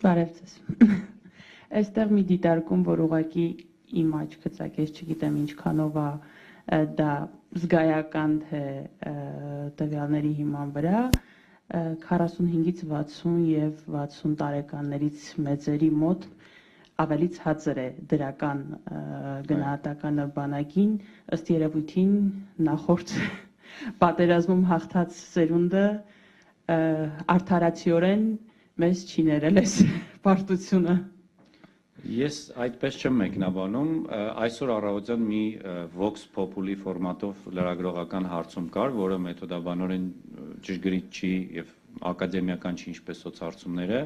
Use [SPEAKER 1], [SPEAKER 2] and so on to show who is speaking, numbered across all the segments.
[SPEAKER 1] Բարև ձեզ։ Այստեղ մի դիտարկում, որ ուղղակի իմ աչքը ծակեց, չգիտեմ ինչքանով է դա զգայական թե տվյալների հիման վրա, 45-ից 60 եւ 60 տարեկաններից մեծերի մոտ ավելի ցածր է դրական գնահատականը բանակին, ըստ երևույթին նախորդ պատերազմում հաղթած սերունդը արդարացիորեն մեզ չի ներել այս պարտությունը։
[SPEAKER 2] Ես այդպես չեմ մեկնաբանում, այսօր առավոտյան մի Vox Populi ֆորմատով լրագրողական հարցում կար, որը մեթոդաբանորեն ճշգրիտ չի եւ ակադեմիական չի ինչպես սոցհարցումները,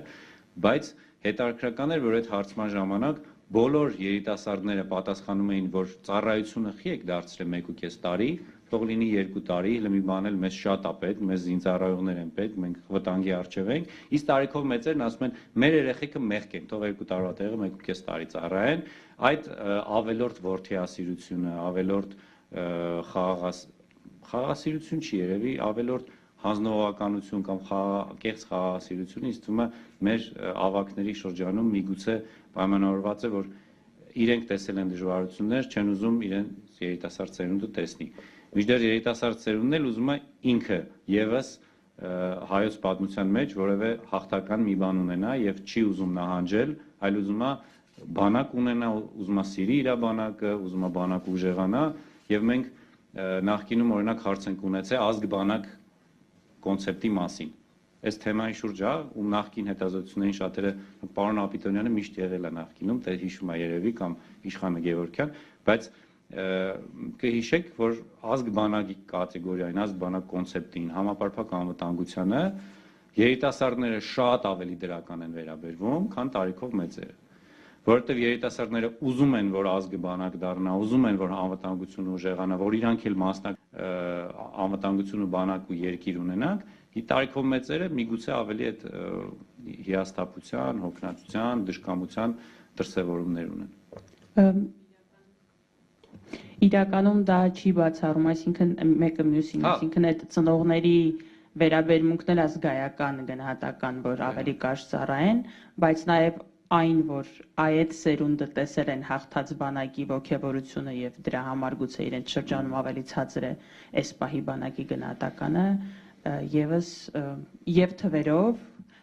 [SPEAKER 2] բայց հետաքրքրական էր, որ այդ հարցման ժամանակ բոլոր երիտասարդները պատասխանում էին, որ ծառայությունը խի եք դարձրել 1.5 տարի, թող լինի 2 տարի, մի բան էլ մեզ շատ է պետք, մեզ զինծառայողներ են պետք, մենք վտանգի առջև ենք, իսկ տարիքով մեծերն ասում են, մեր երեխեքը մեղք են, թող 2 տարվա տեղը 1.5 տարի ծառայեն, այդ ավելորդ որդիասիրությունը, ավելորդ խաղաղասիրություն չի երևի, ավելորդ հանձնողականություն կամ կեղծ խաղաղասիրություն ինձ թվում է մեր ավակների շրջանում միգուցե պայմանավորված է, որ իրենք տեսել են դժվարություններ, չեն ուզում իրենց երիտասարդ սերունդը տեսնի։ Մինչդեռ երիտասարդ սերունդն էլ ուզում է ինքը եւս հայոց պատմության մեջ որևէ հաղթական մի բան ունենա եւ չի ուզում նահանջել, այլ ուզում է բանակ ունենա, ուզում է սիրի իր բանակը, ուզում է բանակ ուժեղանա եւ մենք նախկինում օրինակ հարց ենք ունեցել ազգ-բանակ կոնցեպտի մասին։ Այս թեմայի շուրջ է, ու նախկին հետազոտություններին շատերը պարոն Ապիտոնյանը միշտ եղել է նախկինում, թե հիշում է երևի կամ Իշխանը Գևորգյան, բայց կհիշեք, որ ազգ-բանակի կատեգորիային, ազգ-բանակ կոնցեպտին, համապարփակ անվտանգությանը երիտասարդները շատ ավելի դրական են վերաբերվում, քան տարիքով մեծերը։ Որովհետև երիտասարդները ուզում են, որ ազգ-բանակ դառնա, ուզում են, որ անվտանգությունը ուժեղանա, որ իրանք էլ անվտանգություն ու բանակ ու երկիր ունենանք, տարիքով մեծերը միգուցե ավելի այդ հիասթափության, հոգնածության, դժկամության դրսևորումներ ունեն։
[SPEAKER 1] Իրականում դա չի բացառում, այսինքն մեկը մյուսին, այսինքն այդ ծնողների վերաբերմունքն էլ ազգայական գնահատական, որ ավելի կարճ ծառայեն, բայց նաև այն, որ այդ սերունդը տեսել են հաղթած բանակի ոգևորությունը եւ դրա համար գուցե իրենց շրջանում ավելի ցածր է այս պահի բանակի գնահատականը, եւս եւ թվերով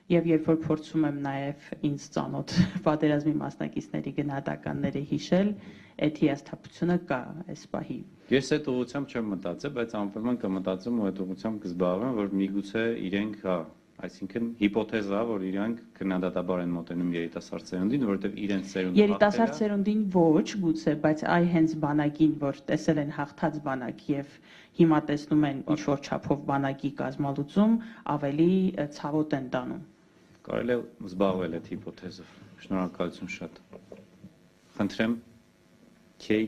[SPEAKER 1] եւ երբ որ փորձում եմ նաեւ ինձ ծանոթ պատերազմի մասնակիցների գնահատականները հիշել, այդ հիասթափությունը կա այս պահի։
[SPEAKER 2] Ես այդ ուղղությամբ չեմ մտածել, բայց անպայման կմտածեմ ու այդ ուղղությամբ կզբաղվեմ, որ միգուցե իրենք այսինքն հիպոթեզա, որ իրանք քննադատաբար են մոտենում երիտասարդ սերունդին, որովհետև իրենց սերունդը
[SPEAKER 1] երիտասարդ սերունդին ոչ, գուցե, բայց այ հենց բանակին, որ տեսել են հաղթած բանակ եւ հիմա տեսնում են ինչ որ չափով բանակի կազմալուծում, ավելի ցավոտ են տանում։
[SPEAKER 2] Կարելի է զբաղվել այդ հիպոթեզով։ Շնորհակալություն շատ։ Խնդրեմ Քեյ